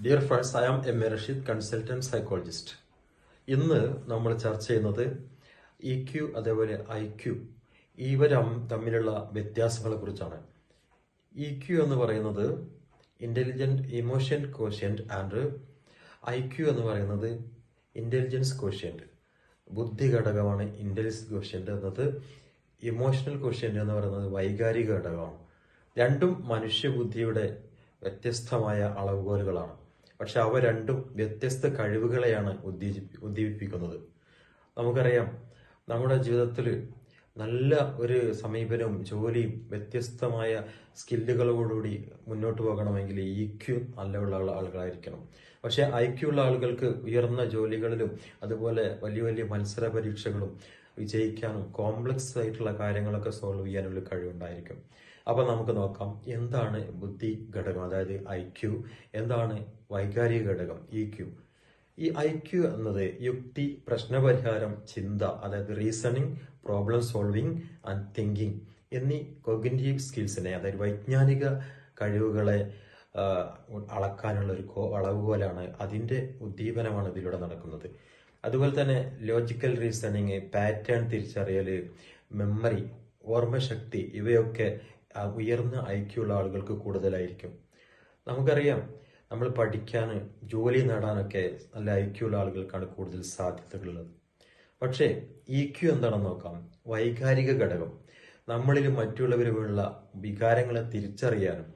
Dear friends, I am M A Rasheed, consultant psychologist. ഇന്ന് നമ്മൾ ചർച്ച ചെയ്യുന്നത് ഇ അതേപോലെ IQ തമ്മിലുള്ള വ്യത്യാസങ്ങളെ കുറിച്ചാണ്. EQ എന്ന് പറയുന്നത് intelligent emotion quotient and IQ എന്ന് പറയുന്നത് ഇന്റലിജൻസ് കോഷ്യന്റ്. ബുദ്ധി ഘടകമാണ് ഇന്റലിജൻസ് കോഷ്യന്റ് എന്നത്. ഇമോഷണൽ കോഷ്യന്റ് എന്ന് പറയുന്നത് വൈകാരിക ഘടകമാണ്. രണ്ടും മനുഷ്യബുദ്ധിയുടെ വ്യത്യസ്തമായ അളവുകോലുകളാണ്. പക്ഷെ അവ രണ്ടും വ്യത്യസ്ത കഴിവുകളെയാണ് ഉദ്ദീപിപ്പിക്കുന്നത്. നമുക്കറിയാം, നമ്മുടെ ജീവിതത്തിൽ നല്ല ഒരു സമീപനവും ജോലിയും വ്യത്യസ്തമായ സ്കില്ലുകളോടുകൂടി മുന്നോട്ട് പോകണമെങ്കിൽ EQ നല്ല ആളുകളായിരിക്കണം. പക്ഷെ IQ ഉള്ള ആളുകൾക്ക് ഉയർന്ന ജോലികളിലും അതുപോലെ വലിയ വലിയ മത്സര പരീക്ഷകളും വിജയിക്കാനും കോംപ്ലക്സ് ആയിട്ടുള്ള കാര്യങ്ങളൊക്കെ സോൾവ് ചെയ്യാനുള്ള കഴിവുണ്ടായിരിക്കും. അപ്പൊ നമുക്ക് നോക്കാം, എന്താണ് ബുദ്ധി ഘടകം, അതായത് IQ, എന്താണ് വൈകാരിക ഘടകം EQ. ഈ IQ എന്നത് യുക്തി, പ്രശ്നപരിഹാരം, ചിന്ത, അതായത് reasoning, problem solving and thinking എന്നീ കോഗ്നിറ്റീവ് സ്കിൽസിനെ, അതായത് വൈജ്ഞാനിക കഴിവുകളെ അളക്കാനുള്ള ഒരു അളവുകോലാണ്. അതിന്റെ ഉദ്ദീപനമാണ് ഇതിലൂടെ നടക്കുന്നത്. അതുപോലെ തന്നെ ലോജിക്കൽ റീസണിങ്, പാറ്റേൺ തിരിച്ചറിയല്, മെമ്മറി, ഓർമ്മശക്തി, ഇവയൊക്കെ ഉയർന്ന IQ ഉള്ള ആളുകൾക്ക് കൂടുതലായിരിക്കും. നമുക്കറിയാം, നമ്മൾ പഠിക്കാൻ, ജോലി നേടാനൊക്കെ നല്ല IQ ഉള്ള ആളുകൾക്കാണ് കൂടുതൽ സാധ്യതകളുള്ളത്. പക്ഷേ EQ എന്താണെന്ന് നോക്കാം. വൈകാരിക ഘടകം നമ്മളിലും മറ്റുള്ളവരുമുള്ള വികാരങ്ങളെ തിരിച്ചറിയാനും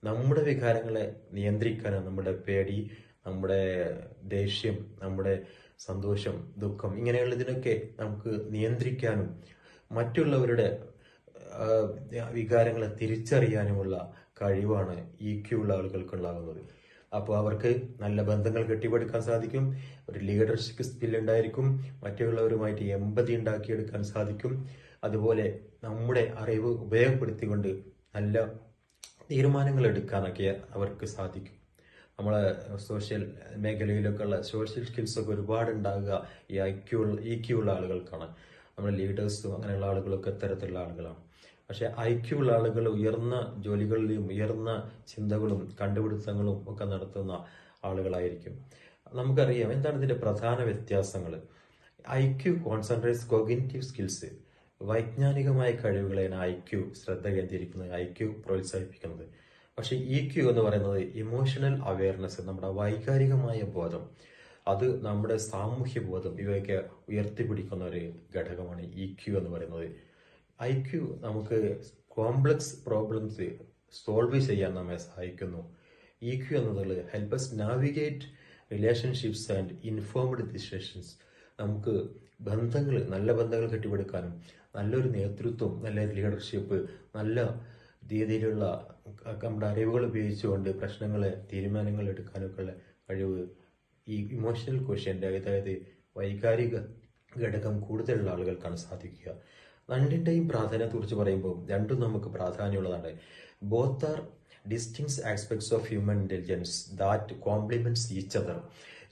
നമ്മുടെ വികാരങ്ങളെ നിയന്ത്രിക്കാനും, നമ്മുടെ പേടി, നമ്മുടെ ദേഷ്യം, നമ്മുടെ സന്തോഷം, ദുഃഖം, ഇങ്ങനെയുള്ളതിനൊക്കെ നമുക്ക് നിയന്ത്രിക്കാനും മറ്റുള്ളവരുടെ വികാരങ്ങളെ തിരിച്ചറിയാനുമുള്ള കഴിവാണ് EQ ഉള്ള ആളുകൾക്ക് ഉണ്ടാകുന്നത്. അപ്പോൾ അവർക്ക് നല്ല ബന്ധങ്ങൾ കെട്ടിപ്പടുക്കാൻ സാധിക്കും, ഒരു ലീഡർഷിപ്പ് സ്കിൽ ഉണ്ടായിരിക്കും, മറ്റുള്ളവരുമായിട്ട് എമ്പതി ഉണ്ടാക്കിയെടുക്കാൻ സാധിക്കും. അതുപോലെ നമ്മുടെ അറിവ് ഉപയോഗപ്പെടുത്തിക്കൊണ്ട് നല്ല തീരുമാനങ്ങൾ എടുക്കാനൊക്കെ അവർക്ക് സാധിക്കും. നമ്മളെ സോഷ്യൽ മേഖലയിലൊക്കെ ഉള്ള സോഷ്യൽ സ്കിൽസ് ഒക്കെ ഒരുപാട് ഉണ്ടാകുക ഈ EQ ഉള്ള ആളുകൾക്കാണ്. നമ്മുടെ ലീഡേഴ്സും അങ്ങനെയുള്ള ആളുകളൊക്കെ ഇത്തരത്തിലുള്ള ആളുകളാണ്. പക്ഷെ IQ ഉള്ള ആളുകൾ ഉയർന്ന ജോലികളിലും ഉയർന്ന ചിന്തകളും കണ്ടുപിടുത്തങ്ങളും ഒക്കെ നടത്തുന്ന ആളുകളായിരിക്കും. നമുക്കറിയാം, എന്താണ് ഇതിന്റെ പ്രധാന വ്യത്യാസങ്ങൾ. IQ കോൺസെൻട്രേറ്റ്സ് കോഗ്നിറ്റീവ് സ്കിൽസ്, വൈജ്ഞാനികമായ കഴിവുകളെയാണ് IQ ശ്രദ്ധ കേന്ദ്രീകരിക്കുന്നത്, IQ പ്രോത്സാഹിപ്പിക്കുന്നത്. പക്ഷെ EQ എന്ന് പറയുന്നത് ഇമോഷണൽ അവയർനെസ്, നമ്മുടെ വൈകാരികമായ ബോധം, അത് നമ്മുടെ സാമൂഹ്യ ബോധം, ഇവയൊക്കെ ഉയർത്തിപ്പിടിക്കുന്ന ഒരു ഘടകമാണ് EQ എന്ന് പറയുന്നത്. IQ നമുക്ക് കോംപ്ലക്സ് പ്രോബ്ലംസ് സോൾവ് ചെയ്യാൻ നമ്മെ സഹായിക്കുന്നു. EQ എന്നത് help us navigate relationships and informed decisions. നമുക്ക് നല്ല ബന്ധങ്ങൾ കെട്ടിപ്പടുക്കാനും നല്ലൊരു നേതൃത്വം, നല്ല ലീഡർഷിപ്പ്, നല്ല രീതിയിലുള്ള നമ്മുടെ അറിവുകൾ ഉപയോഗിച്ചുകൊണ്ട് തീരുമാനങ്ങൾ എടുക്കാനൊക്കെ ഉള്ള കഴിവ് ഈ ഇമോഷണൽ ക്വഷ്യന്റ്, അതായത് വൈകാരിക ഘടകം കൂടുതലുള്ള ആളുകൾക്കാണ് സാധിക്കുക. രണ്ടിന്റെയും പ്രാധാന്യത്തെ കുറിച്ച് പറയുമ്പോൾ രണ്ടും നമുക്ക് പ്രാധാന്യമുള്ളതാണ്. Both are distinct aspects of human intelligence that compliments each other.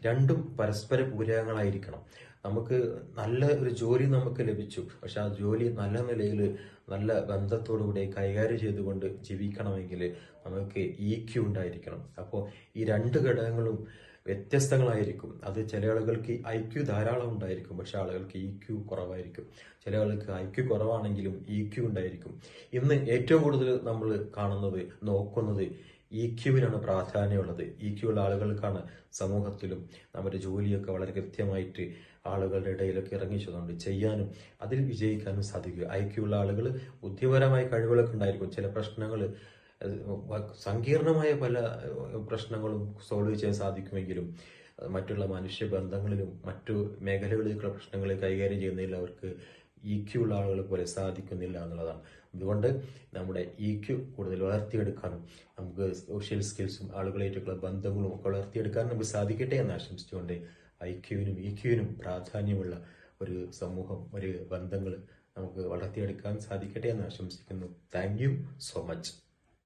രണ്ടും പരസ്പര പൂരകങ്ങളായിരിക്കണം. നമുക്ക് നല്ല ഒരു ജോലി നമുക്ക് ലഭിച്ചു, പക്ഷെ ആ ജോലി നല്ല നിലയിൽ നല്ല ബന്ധത്തോടുകൂടി കൈകാര്യം ചെയ്തുകൊണ്ട് ജീവിക്കണമെങ്കിൽ നമുക്ക് EQ ഉണ്ടായിരിക്കണം. അപ്പോൾ ഈ രണ്ട് ഘടകങ്ങളും വ്യത്യസ്തങ്ങളായിരിക്കും. അത് ചില ആളുകൾക്ക് IQ ധാരാളം ഉണ്ടായിരിക്കും, പക്ഷെ ആളുകൾക്ക് EQ കുറവായിരിക്കും. ചില ആളുകൾക്ക് IQ കുറവാണെങ്കിലും EQ ഉണ്ടായിരിക്കും. ഇന്ന് ഏറ്റവും കൂടുതൽ നമ്മൾ നോക്കുന്നത് EQവിനാണ് പ്രാധാന്യമുള്ളത്. EQ ഉള്ള ആളുകൾക്കാണ് സമൂഹത്തിലും നമ്മുടെ ജോലിയൊക്കെ വളരെ കൃത്യമായിട്ട് ആളുകളുടെ ഇടയിലൊക്കെ ഇറങ്ങിച്ചതുകൊണ്ട് ചെയ്യാനും അതിൽ വിജയിക്കാനും സാധിക്കുക. IQ ഉള്ള ആളുകൾ ബുദ്ധിപരമായ കഴിവുകളൊക്കെ ഉണ്ടായിരിക്കും. ചില പ്രശ്നങ്ങൾ, സങ്കീർണമായ പല പ്രശ്നങ്ങളും സോൾവ് ചെയ്യാൻ സാധിക്കുമെങ്കിലും മറ്റുള്ള മനുഷ്യബന്ധങ്ങളിലും മറ്റു മേഖലകളിലേക്കുള്ള പ്രശ്നങ്ങൾ കൈകാര്യം ചെയ്യുന്നതിൽ അവർക്ക് EQ ഉള്ള ആളുകളെ പോലെ സാധിക്കുന്നില്ല എന്നുള്ളതാണ്. അതുകൊണ്ട് നമ്മുടെ EQ കൂടുതൽ വളർത്തിയെടുക്കാനും നമുക്ക് സോഷ്യൽ സ്കിൽസും ആളുകളായിട്ടുള്ള ബന്ധങ്ങളും ഒക്കെ വളർത്തിയെടുക്കാനും നമുക്ക് സാധിക്കട്ടെ എന്ന് ആശംസിച്ചുകൊണ്ട് IQവിനും EQവിനും പ്രാധാന്യമുള്ള ഒരു സമൂഹം, ഒരു ബന്ധങ്ങൾ നമുക്ക് വളർത്തിയെടുക്കാൻ സാധിക്കട്ടെ എന്ന് ആശംസിക്കുന്നു. Thank you so much.